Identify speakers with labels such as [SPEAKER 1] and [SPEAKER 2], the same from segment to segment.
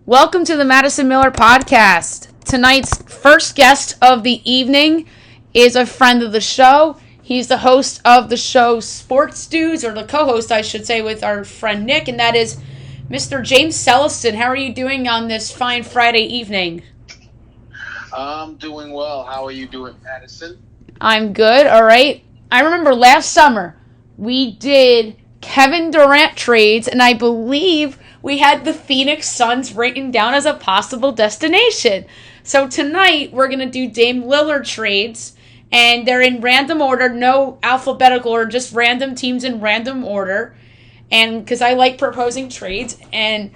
[SPEAKER 1] Welcome to the Madison Miller Podcast. Tonight's first guest of the evening is a friend of the show. He's the host of the show Sports Dudes, or the co-host, I should say, with our friend Nick, and that is Mr. James Celestin. How are you doing on this fine Friday evening?
[SPEAKER 2] I'm doing well. How are you doing, Madison?
[SPEAKER 1] I'm good, all right. I remember last summer we did Kevin Durant trades, and I believe we had the Phoenix Suns written down as a possible destination. So tonight we're going to do Dame Lillard trades, and they're in random order, no alphabetical order, just random teams in random order. And because I like proposing trades, and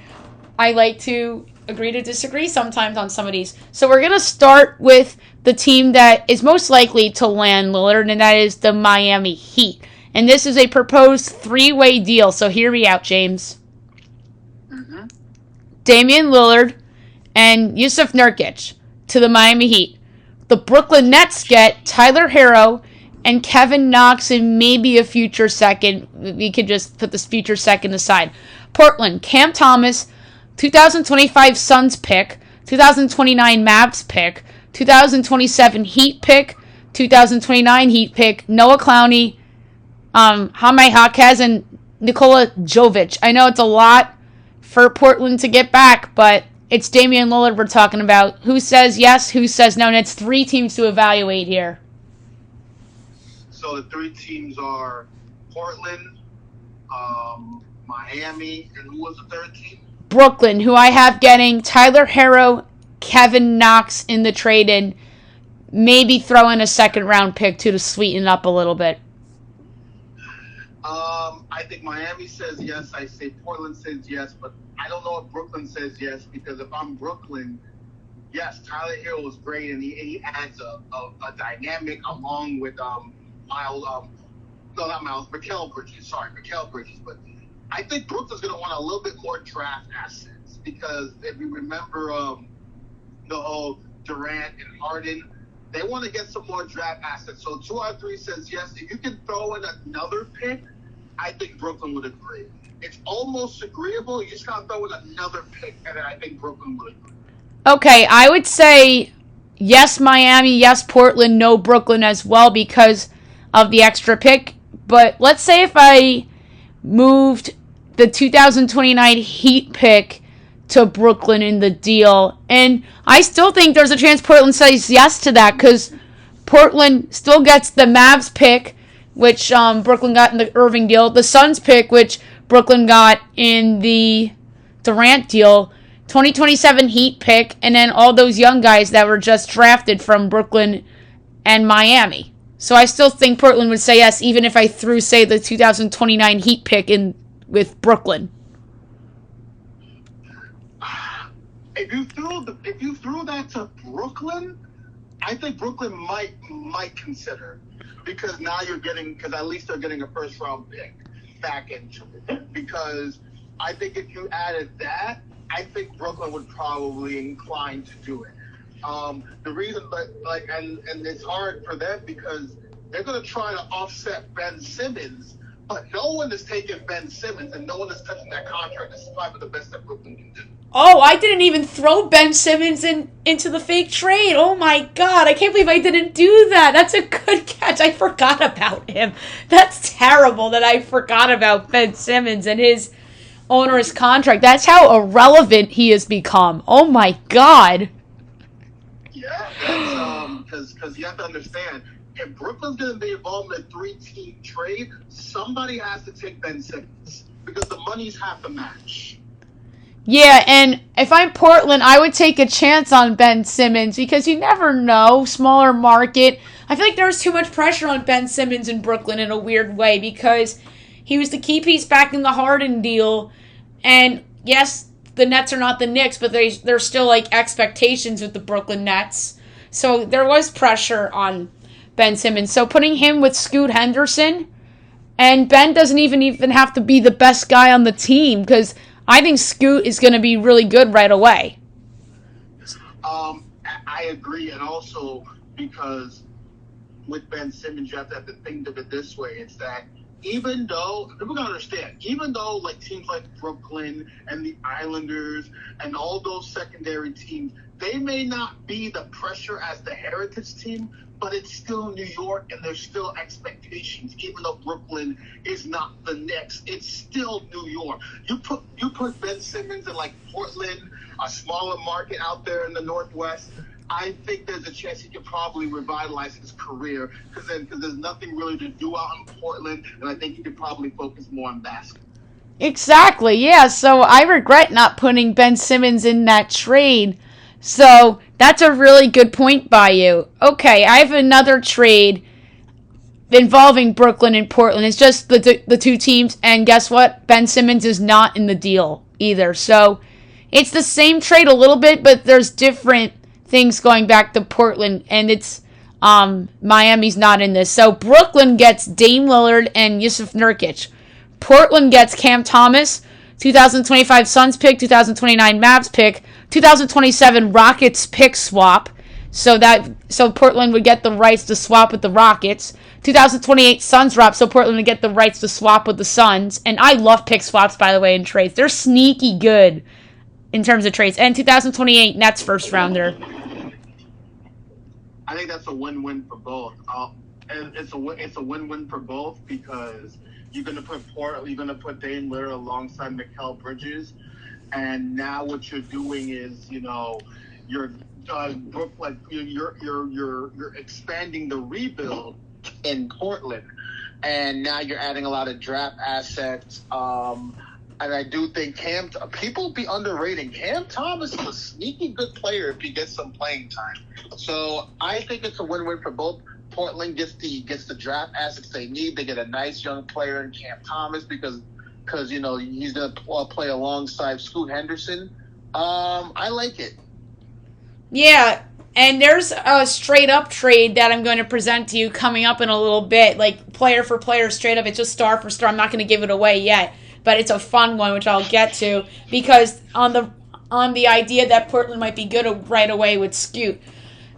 [SPEAKER 1] I like to agree to disagree sometimes on some of these. So we're going to start with the team that is most likely to land Lillard, and that is the Miami Heat. And this is a proposed three-way deal, so hear me out, James. Damian Lillard and Yusuf Nurkic to the Miami Heat. The Brooklyn Nets get Tyler Herro and Kevin Knox and maybe a future second. We could just put this future second aside. Portland, Cam Thomas, 2025 Suns pick, 2029 Mavs pick, 2027 Heat pick, 2029 Heat pick, Noah Clowney, Jaime Jaquez, and Nikola Jovic. I know it's a lot for Portland to get back, but it's Damian Lillard we're talking about. Who says yes, who says no, and it's three teams to evaluate here.
[SPEAKER 2] So the three teams are Portland, Miami, and who was the third team?
[SPEAKER 1] Brooklyn, who I have getting Tyler Herro, Kevin Knox in the trade, and maybe throw in a second-round pick too to sweeten it up a little bit.
[SPEAKER 2] I think Miami says yes. I say Portland says yes, but I don't know if Brooklyn says yes, because if I'm Brooklyn, yes, Tyler Herro is great, and he adds a dynamic along with Mikal Bridges. But I think Brooklyn's going to want a little bit more draft assets, because if you remember the whole Durant and Harden, they want to get some more draft assets. So 2 out of 3 says yes. If you can throw in another pick, I think Brooklyn would agree. It's almost agreeable. You just got to throw in another pick, and then I think Brooklyn would agree.
[SPEAKER 1] Okay, I would say yes Miami, yes Portland, no Brooklyn as well because of the extra pick. But let's say if I moved the 2029 Heat pick to Brooklyn in the deal, and I still think there's a chance Portland says yes to that, because Portland still gets the Mavs pick, which Brooklyn got in the Irving deal, the Suns pick, which Brooklyn got in the Durant deal, 2027 Heat pick, and then all those young guys that were just drafted from Brooklyn and Miami. So I still think Portland would say yes, even if I threw, say, the 2029 Heat pick in with Brooklyn.
[SPEAKER 2] If you threw that to Brooklyn, I think Brooklyn might consider, because now because at least they're getting a first round pick back into it. Because I think if you added that, I think Brooklyn would probably incline to do it. The reason, and it's hard for them because they're going to try to offset Ben Simmons, but no one is taking Ben Simmons and no one is touching that contract. This is probably the best that Brooklyn can do.
[SPEAKER 1] Oh, I didn't even throw Ben Simmons into the fake trade. Oh my God, I can't believe I didn't do that. That's a good catch. I forgot about him. That's terrible that I forgot about Ben Simmons and his onerous contract. That's how irrelevant he has become. Oh my God.
[SPEAKER 2] Yeah, that's because you have to understand, if Brooklyn's going to be involved in a 3-team trade, somebody has to take Ben Simmons, because the monies have to match.
[SPEAKER 1] Yeah, and if I'm Portland, I would take a chance on Ben Simmons, because you never know, smaller market. I feel like there's too much pressure on Ben Simmons in Brooklyn in a weird way, because he was the key piece back in the Harden deal, and yes, the Nets are not the Knicks, but there's still like expectations with the Brooklyn Nets. So there was pressure on Ben Simmons. So putting him with Scoot Henderson, and Ben doesn't even have to be the best guy on the team, because I think Scoot is going to be really good right away.
[SPEAKER 2] I agree, and also because with Ben Simmons, you have to think of it this way: it's that even though people gotta understand, even though like teams like Brooklyn and the Islanders and all those secondary teams, they may not be the pressure as the heritage team, but it's still New York and there's still expectations. Even though Brooklyn is not the Knicks, it's still New York. You put Ben Simmons in like Portland, a smaller market out there in the Northwest. I think there's a chance he could probably revitalize his career because there's nothing really to do out in Portland, and I think he could probably focus more on basketball.
[SPEAKER 1] Exactly, yeah. So I regret not putting Ben Simmons in that trade. So that's a really good point by you. Okay, I have another trade involving Brooklyn and Portland. It's just the two teams, and guess what? Ben Simmons is not in the deal either. So it's the same trade a little bit, but there's different things going back to Portland, and it's Miami's not in this. So Brooklyn gets Dame Lillard and Yusuf Nurkic. Portland gets Cam Thomas, 2025 Suns pick, 2029 Mavs pick, 2027 Rockets pick swap. So Portland would get the rights to swap with the Rockets. 2028 Suns drop, so Portland would get the rights to swap with the Suns. And I love pick swaps, by the way, in trades. They're sneaky good in terms of trades. And 2028 Nets first rounder.
[SPEAKER 2] I think that's a win-win for both. And it's a win-win for both because you're gonna put Dame Lillard alongside Mikal Bridges, and now what you're doing is, you're expanding the rebuild in Portland, and now you're adding a lot of draft assets. And I do think people be underrating Cam Thomas is a sneaky good player if he gets some playing time. So I think it's a win-win for both. Portland gets the draft assets they need. They get a nice young player in Cam Thomas because he's gonna play alongside Scoot Henderson. I like it.
[SPEAKER 1] Yeah, and there's a straight up trade that I'm going to present to you coming up in a little bit, like player for player, straight up. It's just star for star. I'm not going to give it away yet, but it's a fun one, which I'll get to, because on the idea that Portland might be good right away with Scoot.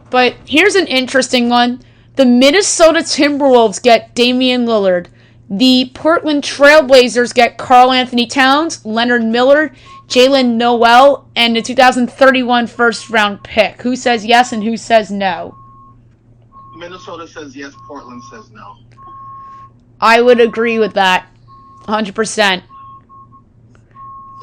[SPEAKER 1] But here's an interesting one. The Minnesota Timberwolves get Damian Lillard. The Portland Trailblazers get Karl Anthony Towns, Leonard Miller, Jalen Noel, and the 2031 first-round pick. Who says yes and who says no?
[SPEAKER 2] Minnesota says yes, Portland says no.
[SPEAKER 1] I would agree with that, 100%.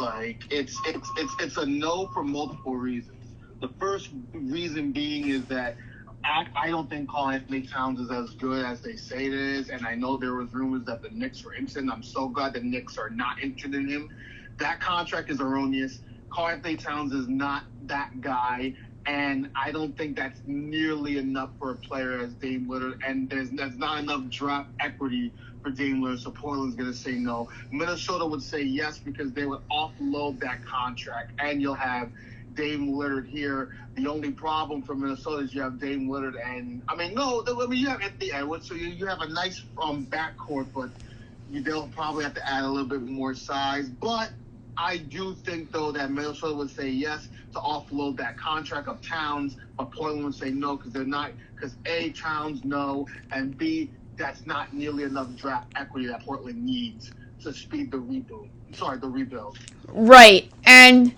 [SPEAKER 2] Like, it's a no for multiple reasons. The first reason being is that I don't think Karl Anthony Towns is as good as they say it is, and I know there was rumors that the Knicks were interested. I'm so glad the Knicks are not interested in him. That contract is erroneous. Karl Anthony Towns is not that guy, and I don't think that's nearly enough for a player as Dame Lillard, and there's not enough draft equity for Dame Lillard, so Portland's going to say no. Minnesota would say yes because they would offload that contract, and you'll have Dame Lillard here. The only problem for Minnesota is you have Dame Lillard you have Anthony Edwards, so you have a nice backcourt, but they'll probably have to add a little bit more size. But I do think, though, that Minnesota would say yes to offload that contract of Towns, but Portland would say no because A, Towns, no, and B, that's not nearly enough draft equity that Portland needs to speed the rebuild. Right,
[SPEAKER 1] and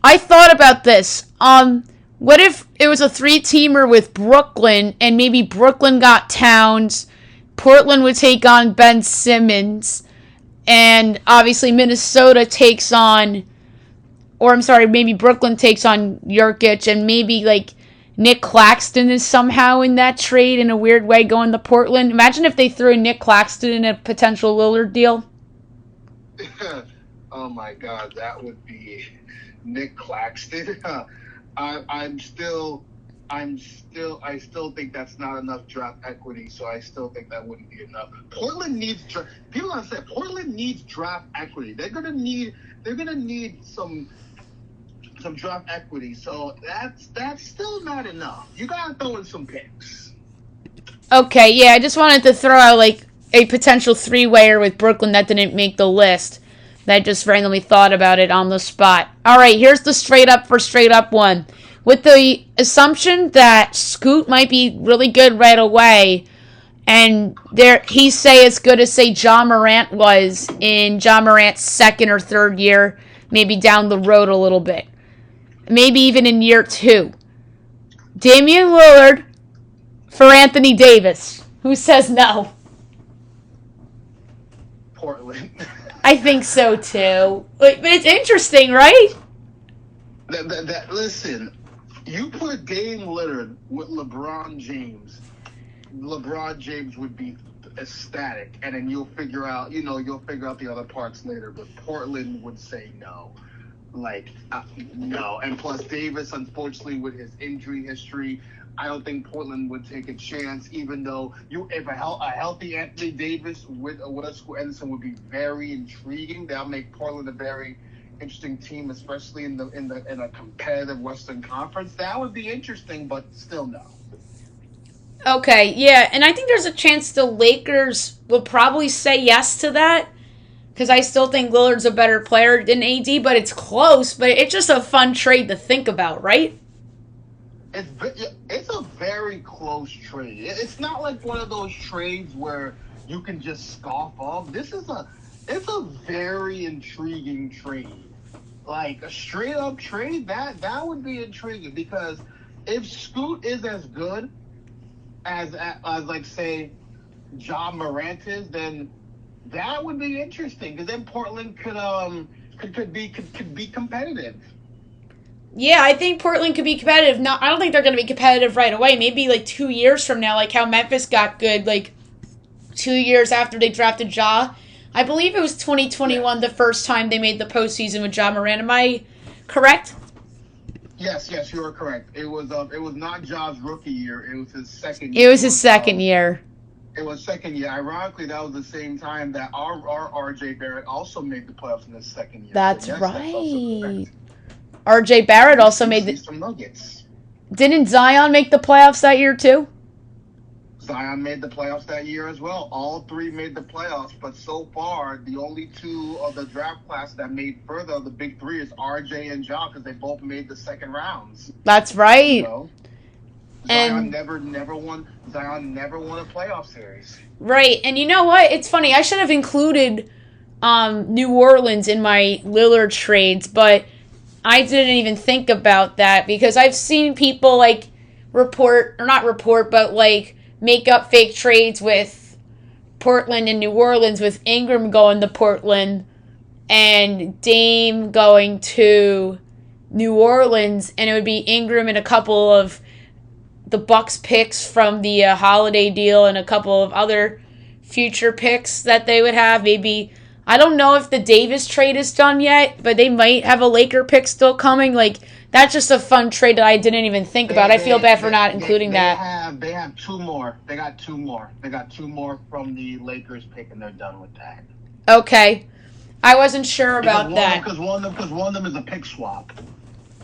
[SPEAKER 1] I thought about this. What if it was a three-teamer with Brooklyn, and maybe Brooklyn got Towns, Portland would take on Ben Simmons, and obviously Minnesota takes on, maybe Brooklyn takes on Nurkic, and maybe like Nick Claxton is somehow in that trade in a weird way going to Portland. Imagine if they threw Nick Claxton in a potential Lillard deal.
[SPEAKER 2] Oh my God, that would be Nick Claxton. I still think that's not enough draft equity, so I still think that wouldn't be enough. Portland needs draft equity. They're gonna need some draft equity. So that's still not enough. You gotta throw in some picks.
[SPEAKER 1] Okay, yeah, I just wanted to throw out like a potential three-wayer with Brooklyn that didn't make the list. I just randomly thought about it on the spot. All right, here's the straight up one. With the assumption that Scoot might be really good right away, And he's as good as say John Morant was in John Morant's second or third year, maybe down the road a little bit. Maybe even in year 2. Damian Lillard for Anthony Davis. Who says no?
[SPEAKER 2] Portland.
[SPEAKER 1] I think so too. But it's interesting, right?
[SPEAKER 2] Listen, you put Dame Lillard with LeBron James would be ecstatic, and then you'll figure out the other parts later. But Portland would say no. No. And plus, Davis, unfortunately, with his injury history, I don't think Portland would take a chance. Even though if a healthy Anthony Davis with a Scoot Anderson would be very intriguing. That'll make Portland a very interesting team, especially in a competitive Western Conference. That would be interesting, but still no.
[SPEAKER 1] Okay, yeah, and I think there's a chance the Lakers will probably say yes to that. Because I still think Lillard's a better player than AD, but it's close. But it's just a fun trade to think about, right?
[SPEAKER 2] It's a very close trade. It's not like one of those trades where you can just scoff off. It's a very intriguing trade. Like a straight up trade, that would be intriguing, because if Scoot is as good as like say John Morant is, then that would be interesting, because then Portland could be competitive.
[SPEAKER 1] Yeah, I think Portland could be competitive. No, I don't think they're going to be competitive right away. Maybe like 2 years from now, like how Memphis got good, like 2 years after they drafted Ja. I believe it was 2021 the first time they made the postseason with Ja Morant. Am I correct?
[SPEAKER 2] Yes, you are correct. It was not Ja's rookie year. It was his second year.
[SPEAKER 1] It was his second year.
[SPEAKER 2] It was second year. Ironically, that was the same time that our RJ Barrett also made the playoffs in his second year.
[SPEAKER 1] That's right. RJ Barrett also made
[SPEAKER 2] some Nuggets.
[SPEAKER 1] Didn't Zion make the playoffs that year too?
[SPEAKER 2] Zion made the playoffs that year as well. All three made the playoffs, but so far, the only two of the draft class that made further of the big three is RJ and Ja, because they both made the second rounds.
[SPEAKER 1] That's right.
[SPEAKER 2] Zion never won a playoff series.
[SPEAKER 1] Right, and you know what? It's funny. I should have included New Orleans in my Lillard trades, but I didn't even think about that, because I've seen people like make up fake trades with Portland and New Orleans, with Ingram going to Portland and Dame going to New Orleans, and it would be Ingram and a couple of the Bucks picks from the Holiday deal and a couple of other future picks that they would have. Maybe, I don't know if the Davis trade is done yet, but they might have a Laker pick still coming. Like, that's just a fun trade that I didn't even think about. I feel bad for not including that.
[SPEAKER 2] They have two more. They got two more. They got two more from the Lakers pick, and they're done with that.
[SPEAKER 1] Okay. I wasn't sure about that.
[SPEAKER 2] Because one of them is a pick swap.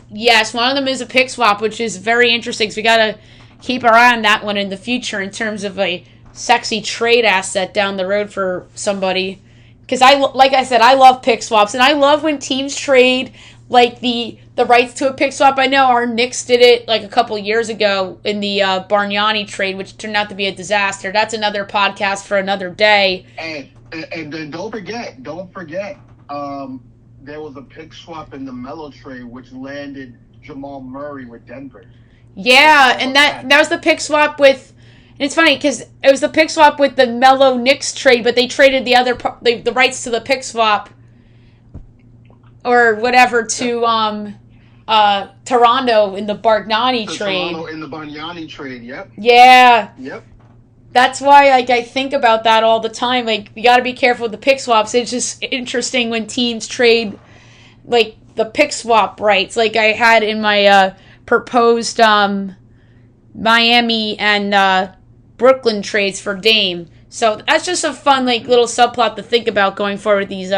[SPEAKER 1] Yes, one of them is a pick swap, which is very interesting, because we got to keep our eye on that one in the future in terms of a sexy trade asset down the road for somebody. Because like I said, I love pick swaps, and I love when teams trade like the rights to a pick swap. I know our Knicks did it like a couple years ago in the Bargnani trade, which turned out to be a disaster. That's another podcast for another day.
[SPEAKER 2] And then don't forget, there was a pick swap in the Melo trade, which landed Jamal Murray with Denver.
[SPEAKER 1] Yeah, and that was the pick swap with. And it's funny because it was the pick swap with the Melo Knicks trade, but they traded the rights to the pick swap or whatever to Toronto in the Bargnani trade.
[SPEAKER 2] Toronto in the Bargnani trade. Yep.
[SPEAKER 1] Yeah.
[SPEAKER 2] Yep.
[SPEAKER 1] That's why, like, I think about that all the time. Like, you got to be careful with the pick swaps. It's just interesting when teams trade, like, the pick swap rights. Like I had in my proposed Miami and Brooklyn trades for Dame. So that's just a fun, like, little subplot to think about going forward with these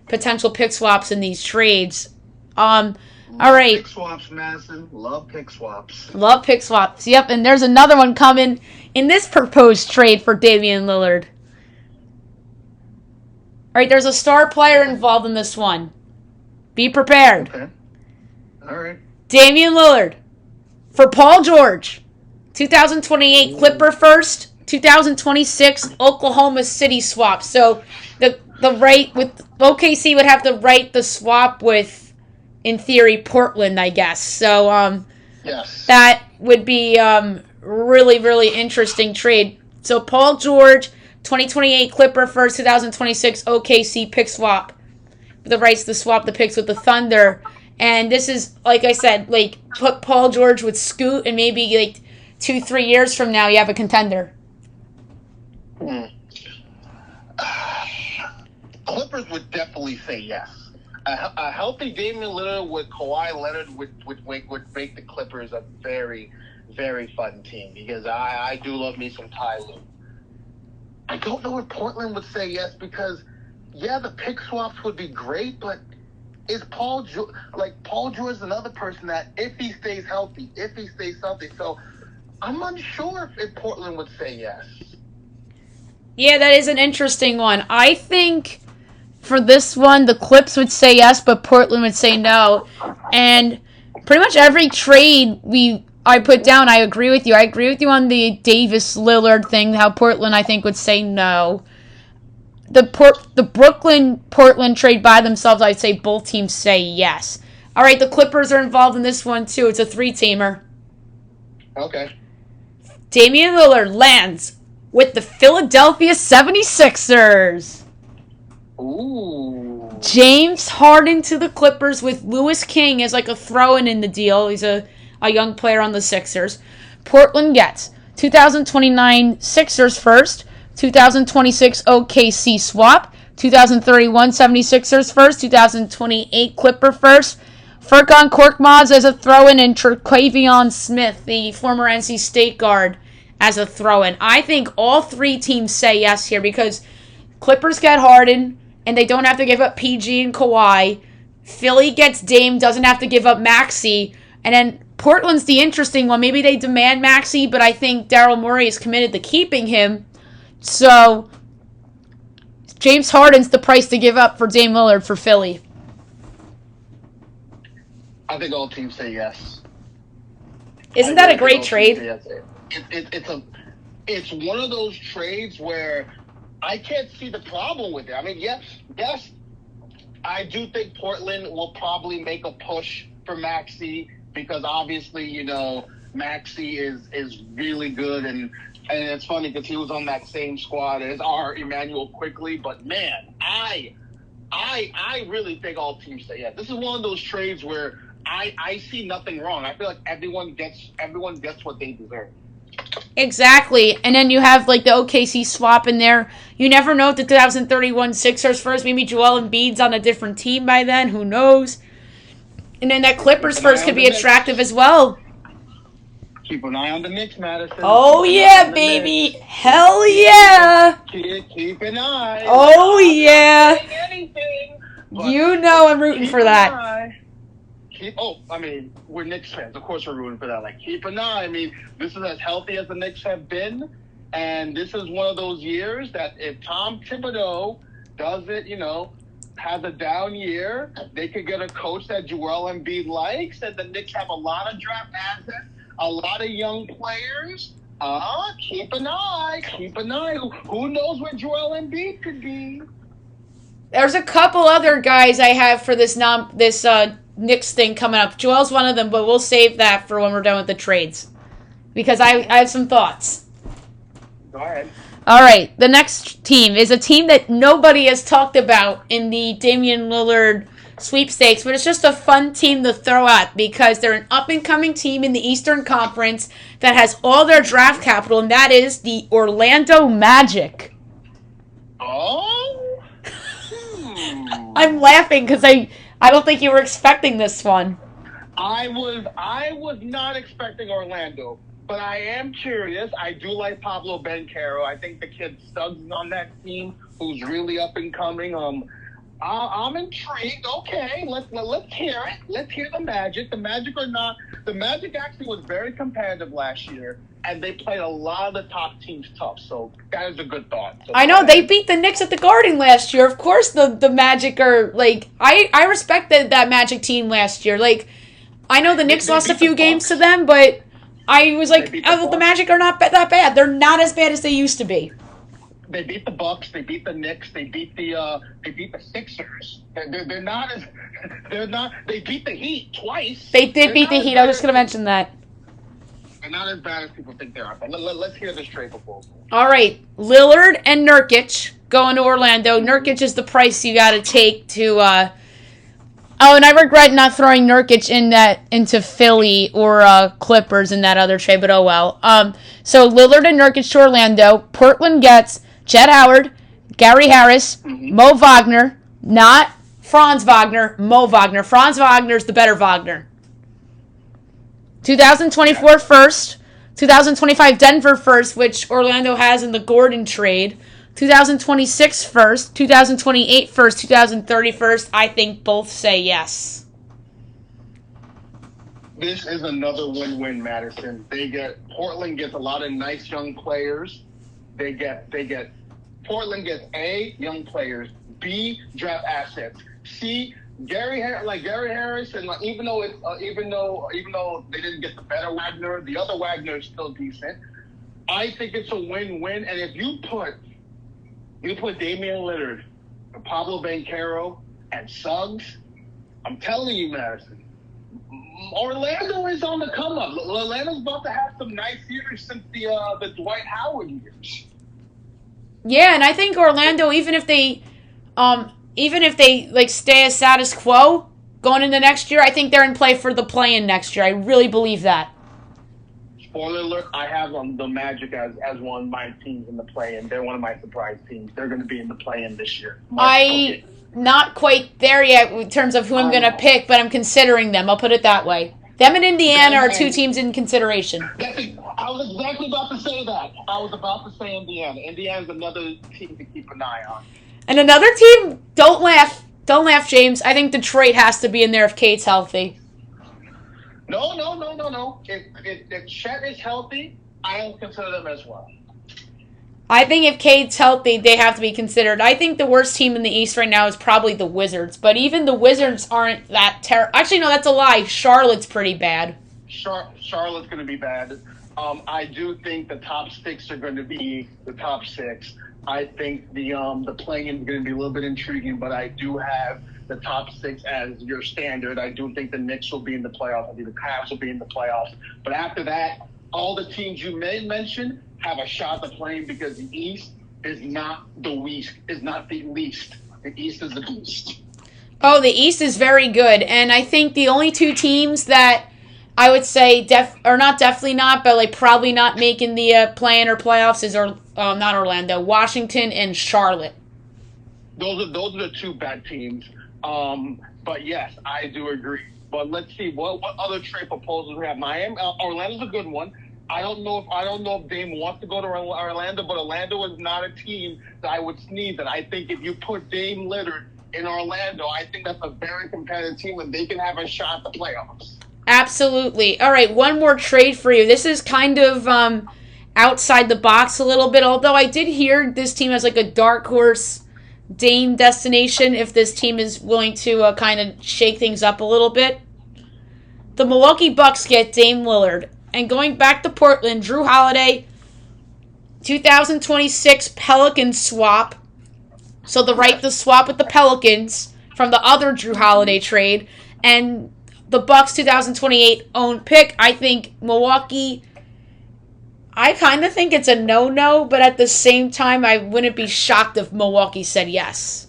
[SPEAKER 1] potential pick swaps in these trades. All right.
[SPEAKER 2] Pick swaps, Madison. Love pick swaps.
[SPEAKER 1] Love pick swaps. Yep, and there's another one coming in this proposed trade for Damian Lillard. All right, there's a star player involved in this one. Be prepared.
[SPEAKER 2] Okay. All right.
[SPEAKER 1] Damian Lillard for Paul George. 2028 Clipper first, 2026 Oklahoma City swap. So the right with OKC would have to right the swap with, in theory, Portland, I guess. So
[SPEAKER 2] Yes.
[SPEAKER 1] that would be really, really interesting trade. So Paul George, 2028 Clipper first, 2026 OKC pick swap. The rights to swap the picks with the Thunder. And this is, like I said, like put Paul George with Scoot, and maybe like 2-3 years from now you have a contender.
[SPEAKER 2] Clippers would definitely say yes. A healthy Damian Lillard with Kawhi Leonard would make the Clippers a very, very fun team, because I do love me some Ty Lue. I don't know if Portland would say yes, because, yeah, the pick swaps would be great, but is Paul George is another person that if he stays healthy. So I'm unsure if Portland would say yes.
[SPEAKER 1] Yeah, that is an interesting one. I think for this one, the Clips would say yes, but Portland would say no. And pretty much every trade I put down, I agree with you. I agree with you on the Davis-Lillard thing, how Portland, I think, would say no. The Brooklyn-Portland trade by themselves, I'd say both teams say yes. All right, the Clippers are involved in this one, too. It's a 3-teamer.
[SPEAKER 2] Okay.
[SPEAKER 1] Damian Lillard lands with the Philadelphia 76ers.
[SPEAKER 2] Ooh.
[SPEAKER 1] James Harden to the Clippers with Lewis King as like a throw-in in the deal. He's a young player on the Sixers. Portland gets 2029 Sixers first, 2026 OKC swap, 2031 76ers first, 2028 Clipper first, Furkan Korkmaz as a throw-in, and Terquavion Smith, the former NC State guard, as a throw-in. I think all three teams say yes here, because Clippers get Harden, and they don't have to give up PG and Kawhi. Philly gets Dame, doesn't have to give up Maxey. And then Portland's the interesting one. Maybe they demand Maxey, but I think Daryl Morey is committed to keeping him. So James Harden's the price to give up for Dame Lillard for Philly.
[SPEAKER 2] I think all teams say yes.
[SPEAKER 1] Isn't that a great trade?
[SPEAKER 2] Yes. It's one of those trades where I can't see the problem with it. I mean, yes, I do think Portland will probably make a push for Maxey, because obviously, Maxey is really good, and it's funny because he was on that same squad as our Emmanuel Quickly. But man, I really think all teams say yes. This is one of those trades where I see nothing wrong. I feel like everyone gets what they deserve.
[SPEAKER 1] Exactly. And then you have like the OKC swap in there. You never know if the 2031 Sixers first. Maybe Joel Embiid's on a different team by then. Who knows? And then that Clippers first could be attractive as well.
[SPEAKER 2] Keep an eye on the Knicks, Madison.
[SPEAKER 1] Oh, yeah, baby. Hell yeah.
[SPEAKER 2] Keep an eye.
[SPEAKER 1] Oh, yeah.
[SPEAKER 2] Anything,
[SPEAKER 1] I'm rooting for that.
[SPEAKER 2] We're Knicks fans. Of course we're rooting for that. Keep an eye. I mean, this is as healthy as the Knicks have been. And this is one of those years that if Tom Thibodeau doesn't, has a down year, they could get a coach that Joel Embiid likes. And the Knicks have a lot of draft assets, a lot of young players. Keep an eye. Who knows where Joel Embiid could be?
[SPEAKER 1] There's a couple other guys I have for this Knicks thing coming up. Joel's one of them, but we'll save that for when we're done with the trades, because I have some thoughts.
[SPEAKER 2] Go ahead.
[SPEAKER 1] All right, the next team is a team that nobody has talked about in the Damian Lillard sweepstakes, but it's just a fun team to throw out because they're an up-and-coming team in the Eastern Conference that has all their draft capital, and that is the Orlando Magic.
[SPEAKER 2] Oh?
[SPEAKER 1] I'm laughing because I don't think you were expecting this one.
[SPEAKER 2] I was not expecting Orlando, but I am curious. I do like Pablo Banchero. I think the kid Suggs is on that team, who's really up and coming. I'm intrigued. Okay, let's hear it. Let's hear the Magic. The Magic actually was very competitive last year, and they played a lot of the top teams tough. So that is a good thought. So
[SPEAKER 1] I know they beat the Knicks at the Garden last year. Of course, the Magic are I respected that Magic team last year. I know the Knicks lost a few games to them, but I was like, the Magic are not that bad. They're not as bad as they used to be.
[SPEAKER 2] They beat the Bucks. They beat the Knicks. They beat the Sixers. They're not as they're not. They beat the Heat twice.
[SPEAKER 1] They did beat the Heat. I was just going to mention that.
[SPEAKER 2] They're not as bad as people think they are. But let's hear this trade proposal.
[SPEAKER 1] All right, Lillard and Nurkic going to Orlando. Nurkic is the price you got to take to. Oh, and I regret not throwing Nurkic into Philly or Clippers in that other trade, but oh well. So Lillard and Nurkic to Orlando. Portland gets Chet Howard, Gary Harris, Mo Wagner, not Franz Wagner, Mo Wagner. Franz Wagner's the better Wagner. 2024 first, 2025 Denver first, which Orlando has in the Gordon trade. 2026 first, 2028 first, 2030 first. I think both say yes.
[SPEAKER 2] This is another win-win, Madison. Portland gets a lot of nice young players. Portland gets A, young players, B, draft assets, C, Gary Harris, and even though they didn't get the better Wagner, the other Wagner is still decent. I think it's a win-win, and if you put Damian Lillard, Pablo Banchero, and Suggs, I'm telling you, Madison, Orlando is on the come-up. Orlando's about to have some nice years since the Dwight Howard years.
[SPEAKER 1] Yeah, and I think Orlando, even if they like stay as status quo going into next year, I think they're in play for the play-in next year. I really believe that.
[SPEAKER 2] Spoiler alert, I have the Magic as one of my teams in the play-in. They're one of my surprise teams. They're going to be in the play-in this year.
[SPEAKER 1] Not quite there yet in terms of who I'm going to pick, but I'm considering them. I'll put it that way. Them and Indiana are two teams in consideration.
[SPEAKER 2] I was exactly about to say that. I was about to say Indiana. Indiana's another team to keep an eye on.
[SPEAKER 1] And another team, don't laugh, James. I think Detroit has to be in there if Kate's healthy.
[SPEAKER 2] No. If Chet is healthy, I don't consider them as well.
[SPEAKER 1] I think if Kate's healthy, they have to be considered. I think the worst team in the East right now is probably the Wizards, but even the Wizards aren't that terrible. Actually, no, that's a lie. Charlotte's pretty bad.
[SPEAKER 2] Charlotte's going to be bad. I do think the top six are going to be the top six. I think the play-in is going to be a little bit intriguing, but I do have the top six as your standard. I do think the Knicks will be in the playoffs. I think the Cavs will be in the playoffs. But after that, all the teams you may mention have a shot at playing because the East is not the least. The East is the beast.
[SPEAKER 1] Oh, the East is very good, and I think the only two teams that I would say definitely not, but like probably not making the play-in or playoffs is not Orlando, Washington and Charlotte.
[SPEAKER 2] Those are the two bad teams. But yes, I do agree. But let's see what other trade proposals we have. Orlando's a good one. I don't know if Dame wants to go to Orlando, but Orlando is not a team that I would sneeze at. I think if you put Dame Lillard in Orlando, I think that's a very competitive team and they can have a shot at the playoffs.
[SPEAKER 1] Absolutely. All right, one more trade for you. This is kind of outside the box a little bit, although I did hear this team has like a dark horse Dame destination if this team is willing to kind of shake things up a little bit. The Milwaukee Bucks get Dame Lillard. And going back to Portland, Drew Holiday, 2026 Pelicans swap. So the right to swap with the Pelicans from the other Drew Holiday trade. And the Bucks 2028 own pick. I think Milwaukee, I kind of think it's a no-no, but at the same time, I wouldn't be shocked if Milwaukee said yes.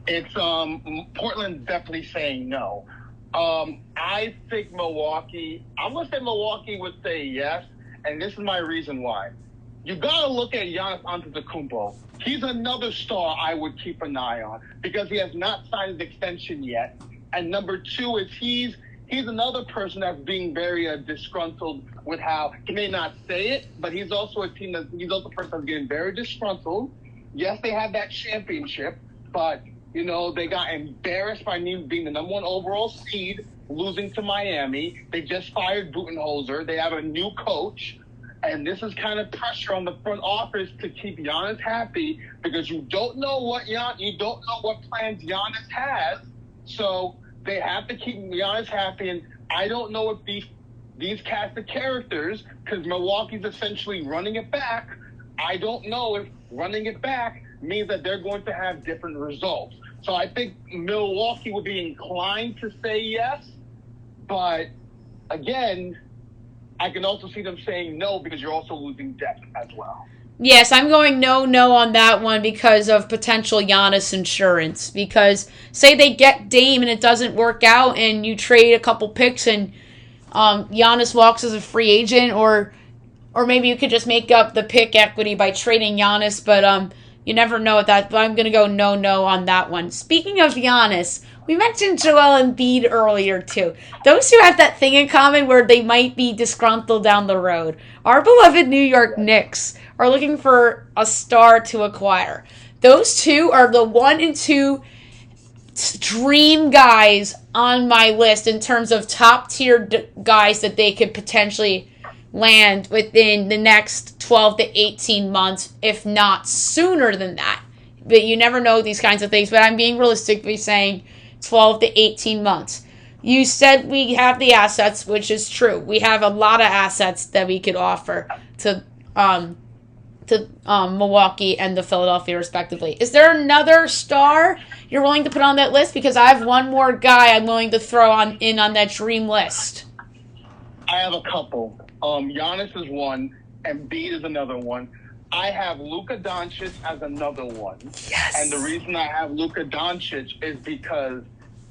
[SPEAKER 2] It's Portland definitely saying no. I think I'm going to say Milwaukee would say yes, and this is my reason why. You got to look at Giannis Antetokounmpo. He's another star I would keep an eye on because he has not signed his extension yet. And number two is he's another person that's being very disgruntled with how he may not say it, but he's also a person that's getting very disgruntled. Yes, they had that championship, but they got embarrassed by being the number one overall seed, losing to Miami. They just fired Budenholzer. They have a new coach. And this is kind of pressure on the front office to keep Giannis happy because you don't know what plans Giannis has. So they have to keep Giannis happy. And I don't know if these these cast of characters, because Milwaukee's essentially running it back. I don't know if running it back means that they're going to have different results. So I think Milwaukee would be inclined to say yes, but again, I can also see them saying no because you're also losing depth as well.
[SPEAKER 1] Yes, I'm going no on that one because of potential Giannis insurance. Because say they get Dame and it doesn't work out, and you trade a couple picks and Giannis walks as a free agent, or maybe you could just make up the pick equity by trading Giannis. But you never know with that. But I'm going to go no on that one. Speaking of Giannis, we mentioned Joel Embiid earlier too. Those who have that thing in common where they might be disgruntled down the road. Our beloved New York Knicks are looking for a star to acquire. Those two are the 1 and 2 dream guys on my list in terms of top tier guys that they could potentially land within the next 12 to 18 months, if not sooner than that. But you never know these kinds of things. But I'm being realistic by saying 12 to 18 months. You said we have the assets, which is true. We have a lot of assets that we could offer to Milwaukee and the Philadelphia, respectively. Is there another star you're willing to put on that list? Because I have one more guy I'm willing to throw on that dream list.
[SPEAKER 2] I have a couple. Giannis is one, and Embiid is another one. I have Luka Doncic as another one.
[SPEAKER 1] Yes.
[SPEAKER 2] And the reason I have Luka Doncic is because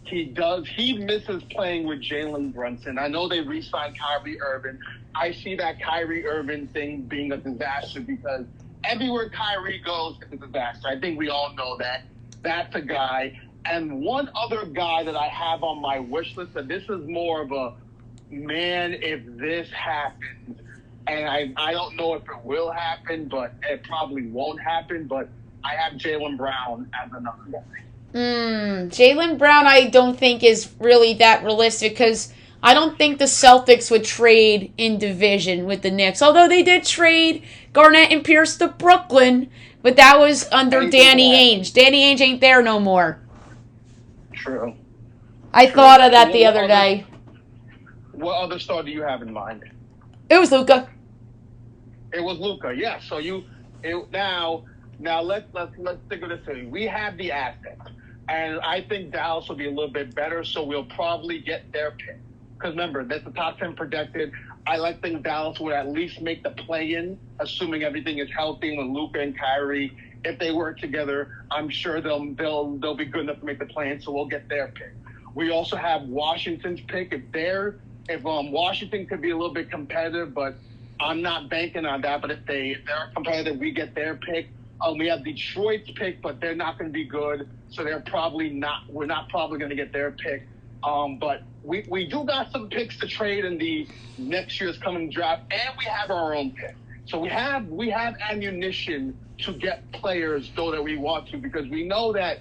[SPEAKER 2] he misses playing with Jalen Brunson. I know they re-signed Kyrie Irving. I see that Kyrie Irving thing being a disaster because everywhere Kyrie goes, it's a disaster. I think we all know that. That's a guy. And one other guy that I have on my wish list, and this is more of a, man, if this happens, and I don't know if it will happen, but it probably won't happen, but I have Jaylen Brown as another guy.
[SPEAKER 1] Jaylen Brown I don't think is really that realistic because I don't think the Celtics would trade in division with the Knicks. Although they did trade Garnett and Pierce to Brooklyn, but that was under Danny Ainge. Danny Ainge ain't there no more.
[SPEAKER 2] True.
[SPEAKER 1] I thought of that the other day.
[SPEAKER 2] What other star do you have in mind?
[SPEAKER 1] It was Luka.
[SPEAKER 2] It was Luka, yeah. So now let's think of this thing. We have the assets, and I think Dallas will be a little bit better. So we'll probably get their pick. Because remember, that's the top 10 projected. I think Dallas would at least make the play-in, assuming everything is healthy with Luka and Kyrie. If they work together, I'm sure they'll be good enough to make the play-in. So we'll get their pick. We also have Washington's pick. If Washington could be a little bit competitive, but I'm not banking on that. But if they're competitive, we get their pick. We have Detroit's pick, but they're not going to be good, so they're probably not. We're not probably going to get their pick. But we do got some picks to trade in the next year's coming draft, and we have our own pick. So we have ammunition to get players though that we want to, because we know that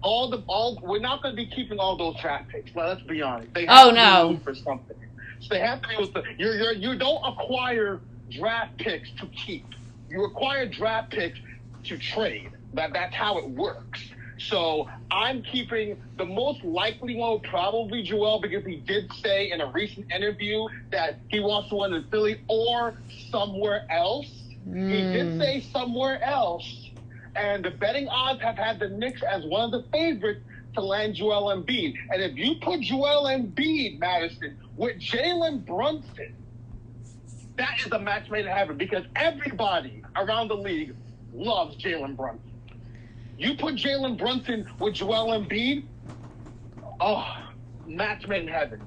[SPEAKER 2] we're not going to be keeping all those draft picks. Well, let's be honest. They have to be for something. So they have to be with you don't acquire draft picks to keep. You acquire draft picks to trade. That's how it works. So I'm keeping the most likely one, probably Joel, because he did say in a recent interview that he wants to win in Philly or somewhere else. He did say somewhere else. And the betting odds have had the Knicks as one of the favorites to land Joel Embiid. And if you put Joel Embiid, Madison, with Jalen Brunson, that is a match made in heaven because everybody around the league loves Jalen Brunson. You put Jalen Brunson with Joel Embiid, match made in heaven.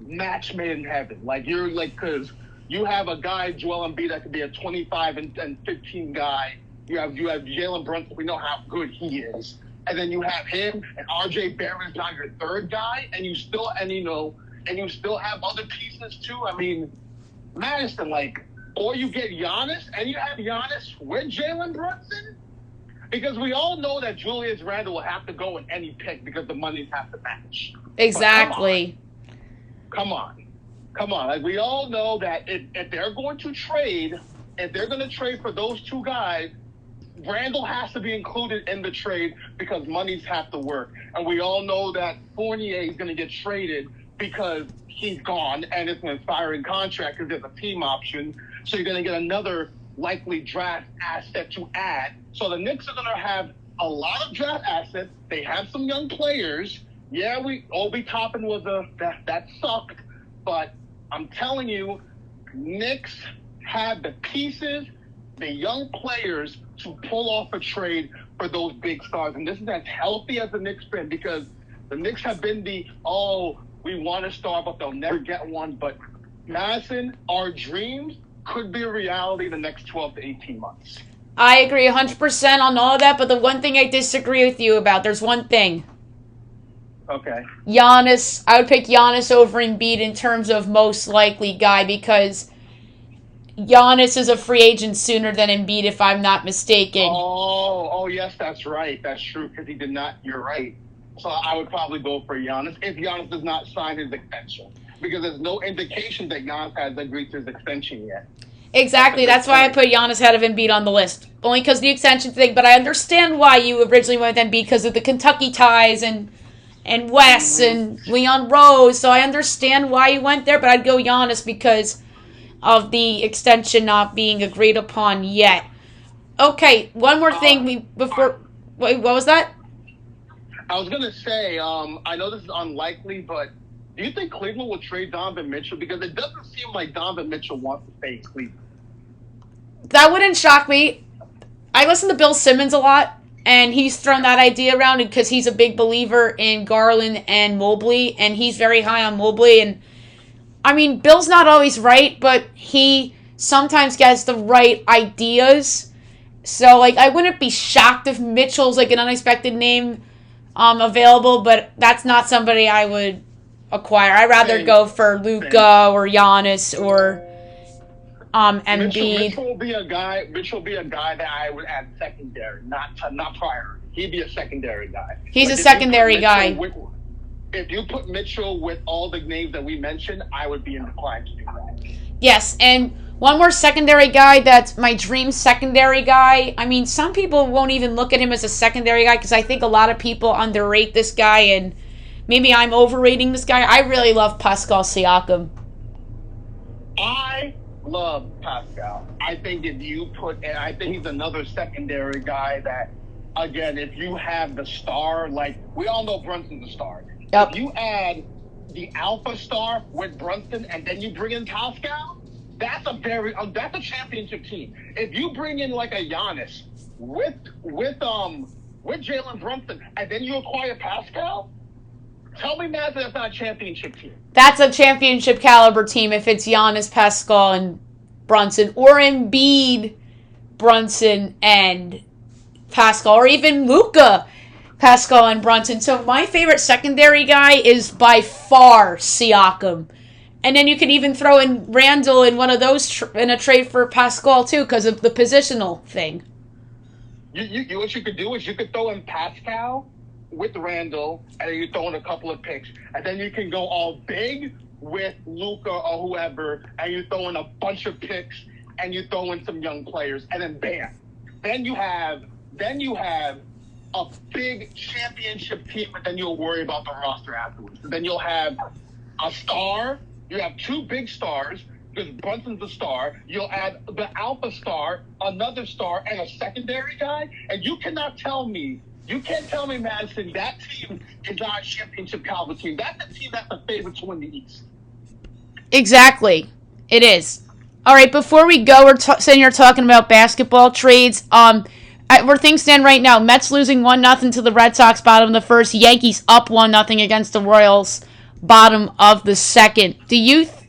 [SPEAKER 2] Match made in heaven. Because you have a guy, Joel Embiid, that could be a 25 and 15 guy. You have Jalen Brunson. We know how good he is. And then you have him and RJ Barrett's not your third guy, and you still have other pieces too. I mean, Madison, or you get Giannis and you have Giannis with Jalen Brunson, because we all know that Julius Randle will have to go in any pick because the monies have to match.
[SPEAKER 1] Exactly.
[SPEAKER 2] Come on. We all know that if they're going to trade, for those two guys, Randall has to be included in the trade because monies have to work. And we all know that Fournier is going to get traded because he's gone and it's an expiring contract because there's a team option. So you're going to get another likely draft asset to add. So the Knicks are going to have a lot of draft assets. They have some young players. Yeah, Obi Toppin was that sucked, but I'm telling you, Knicks have the pieces, the young players to pull off a trade for those big stars. And this is as healthy as the Knicks been, because the Knicks have been we want a star, but they'll never get one. But Madison, our dreams could be a reality in the next 12 to 18 months.
[SPEAKER 1] I agree 100% on all of that, but the one thing I disagree with you about, there's one thing.
[SPEAKER 2] Okay.
[SPEAKER 1] Giannis, I would pick Giannis over Embiid in terms of most likely guy, because Giannis is a free agent sooner than Embiid, if I'm not mistaken.
[SPEAKER 2] Oh, yes, that's right. That's true, because he did not. You're right. So I would probably go for Giannis if Giannis does not sign his extension, because there's no indication that Giannis has agreed to his extension yet.
[SPEAKER 1] Exactly. That's why I put Giannis ahead of Embiid on the list. Only because of the extension thing, but I understand why you originally went with Embiid, because of the Kentucky ties and Wes and Leon Rose. So I understand why you went there, but I'd go Giannis because of the extension not being agreed upon yet. Okay, one more thing before... Wait, what was that?
[SPEAKER 2] I was going to say, I know this is unlikely, but do you think Cleveland will trade Donovan Mitchell? Because it doesn't seem like Donovan Mitchell wants to stay in Cleveland.
[SPEAKER 1] That wouldn't shock me. I listen to Bill Simmons a lot, and he's thrown that idea around because he's a big believer in Garland and Mobley, and he's very high on Mobley. And I mean, Bill's not always right, but he sometimes gets the right ideas. So, like, I wouldn't be shocked if Mitchell's like an unexpected name available, but that's not somebody I would acquire. I'd rather go for Luka or Giannis or Embiid.
[SPEAKER 2] Mitchell will be a guy that I would add secondary, not priority. He'd be a secondary guy.
[SPEAKER 1] He's a secondary guy.
[SPEAKER 2] If you put Mitchell with all the names that we mentioned, I would be inclined to do that.
[SPEAKER 1] Yes, and one more secondary guy that's my dream secondary guy. I mean, some people won't even look at him as a secondary guy because I think a lot of people underrate this guy, and maybe I'm overrating this guy. I really love Pascal Siakam.
[SPEAKER 2] I love Pascal. I think I think he's another secondary guy that, again, if you have the star, like we all know Brunson's a star.
[SPEAKER 1] Yep.
[SPEAKER 2] If you add the alpha star with Brunson and then you bring in Pascal, that's a championship team. If you bring in like a Giannis with Jalen Brunson and then you acquire Pascal, tell me, Matt, that's not a championship team.
[SPEAKER 1] That's a championship caliber team if it's Giannis, Pascal, and Brunson, or Embiid, Brunson, and Pascal, or even Luka, Pascal, and Brunson. So my favorite secondary guy is by far Siakam. And then you can even throw in Randall in one of those in a trade for Pascal too, because of the positional thing.
[SPEAKER 2] What you could do is you could throw in Pascal with Randall, and then you throw in a couple of picks, and then you can go all big with Luka or whoever, and you throw in a bunch of picks, and you throw in some young players, and then bam, then you have a big championship team, but then you'll worry about the roster afterwards. And then you'll have a star. You have two big stars, because Brunson's a star. You'll add the alpha star, another star, and a secondary guy. And you can't tell me, Madison, that team is not a championship caliber team. That's a team that's a favorite to win the East.
[SPEAKER 1] Exactly. It is. All right, before we go, we're sitting here talking about basketball trades. Where things stand right now, Mets losing 1-0 to the Red Sox, bottom of the first. Yankees up 1-0 against the Royals, bottom of the second.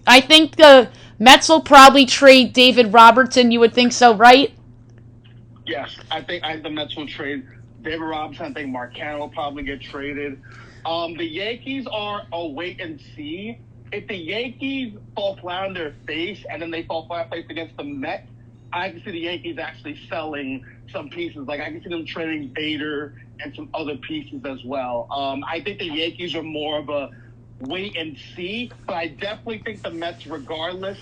[SPEAKER 1] I think the Mets will probably trade David Robertson. You would think so, right?
[SPEAKER 2] Yes, I think the Mets will trade David Robertson. I think Marcano will probably get traded. The Yankees are a wait and see. If the Yankees fall flat on their face and then they fall flat face against the Mets, I can see the Yankees actually selling some pieces. Like, I can see them trading Bader and some other pieces as well. I think the Yankees are more of a wait and see, but I definitely think the Mets, regardless,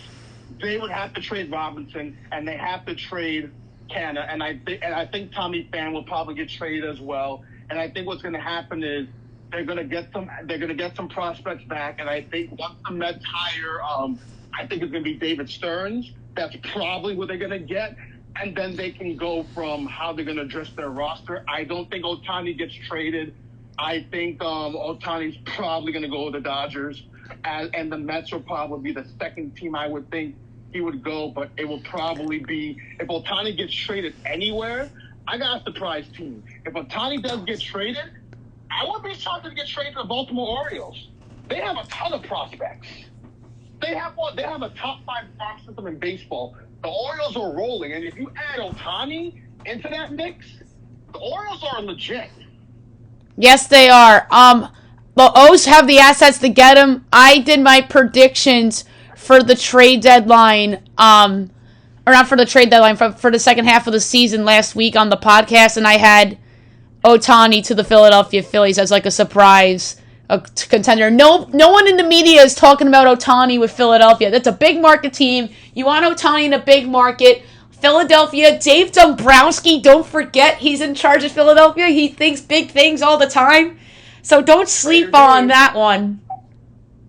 [SPEAKER 2] they would have to trade Robinson and they have to trade Canna. And I think Tommy Pham will probably get traded as well. And I think what's going to happen is They're gonna get some prospects back, and I think once the Mets hire, I think it's gonna be David Stearns. That's probably what they're gonna get, and then they can go from how they're gonna address their roster. I don't think Ohtani gets traded. I think Ohtani's probably gonna go with the Dodgers, and the Mets will probably be the second team I would think he would go. But it will probably be, if Ohtani gets traded anywhere, I got a surprise team. If Ohtani does get traded, I wouldn't be shocked to get traded to the Baltimore Orioles. They have a ton of prospects. They have a top 5 farm system in baseball. The Orioles are rolling, and if you add Ohtani into that mix, the Orioles are legit.
[SPEAKER 1] Yes, they are. The O's have the assets to get him. I did my predictions for the trade deadline, or not for the trade deadline, for the second half of the season last week on the podcast, and I had Ohtani to the Philadelphia Phillies as like a surprise contender. No one in the media is talking about Ohtani with Philadelphia. That's a big market team. You want Ohtani in a big market. Philadelphia, Dave Dombrowski, don't forget he's in charge of Philadelphia. He thinks big things all the time. So don't sleep on that one.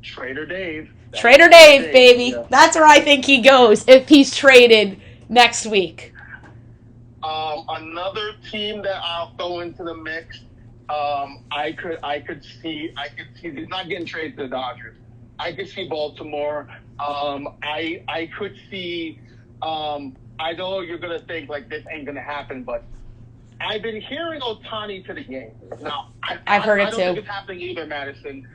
[SPEAKER 2] Trader Dave.
[SPEAKER 1] Trader Dave, baby. Yeah. That's where I think he goes if he's traded next week.
[SPEAKER 2] Another team that I'll throw into the mix, I could see he's not getting traded to the Dodgers. I could see Baltimore. I could see. I know you're gonna think like this ain't gonna happen, but I've been hearing Ohtani to the game. Now
[SPEAKER 1] I've heard it too.
[SPEAKER 2] I don't think it's happening either, Madison.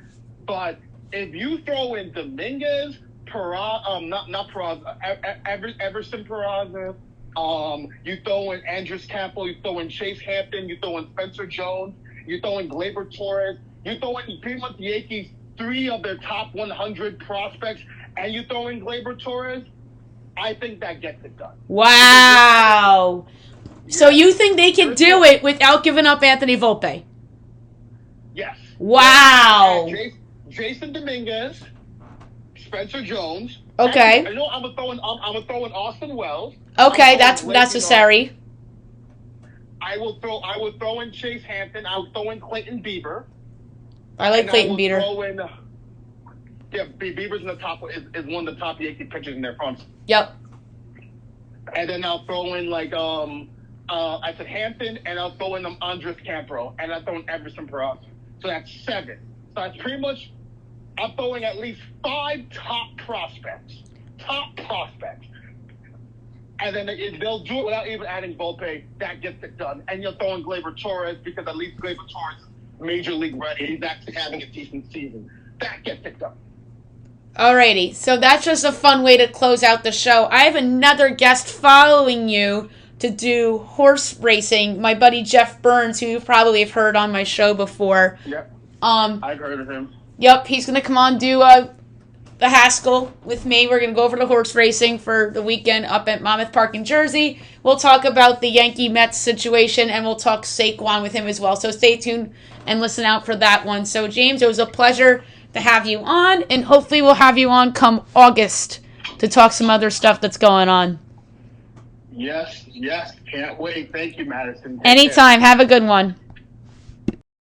[SPEAKER 2] But if you throw in Dominguez, Everson Peraza. You throw in Andres Campo, you throw in Chase Hampton, you throw in Spencer Jones, you throw in Gleyber Torres, you throw in pretty much the Yankees 3 of their top 100 prospects, and you throw in Gleyber Torres, I think that gets it done.
[SPEAKER 1] Wow. So you think they can do it without giving up Anthony Volpe?
[SPEAKER 2] Yes.
[SPEAKER 1] Wow.
[SPEAKER 2] Jason Dominguez, Spencer Jones.
[SPEAKER 1] Okay.
[SPEAKER 2] I know I'm gonna throw in Austin Wells.
[SPEAKER 1] Okay, that's necessary.
[SPEAKER 2] I will throw in Chase Hampton. I will throw in Clayton Bieber.
[SPEAKER 1] I like Clayton Bieber.
[SPEAKER 2] Bieber's in the top is one of the top Yankee pitchers in their front.
[SPEAKER 1] Yep.
[SPEAKER 2] And then I'll throw in I said Hampton, and I'll throw in Andres Campo, and I'll throw in Everson Peraza. So that's 7. So that's pretty much. I'm throwing at least 5 top prospects. And then if they'll do it without even adding Volpe, that gets it done. And you'll throw in Gleyber Torres because at least Gleyber Torres is major league ready. He's actually having a decent season. That gets it done.
[SPEAKER 1] Alrighty, so that's just a fun way to close out the show. I have another guest following you to do horse racing. My buddy Jeff Burns, who you probably have heard on my show before.
[SPEAKER 2] Yep. I've heard of him.
[SPEAKER 1] Yep, he's going to come on do the Haskell with me. We're going to go over to horse racing for the weekend up at Monmouth Park in Jersey. We'll talk about the Yankee-Mets situation, and we'll talk Saquon with him as well. So stay tuned and listen out for that one. So, James, it was a pleasure to have you on, and hopefully we'll have you on come August to talk some other stuff that's going on.
[SPEAKER 2] Yes. Can't wait. Thank you, Madison.
[SPEAKER 1] Anytime. Have a good one.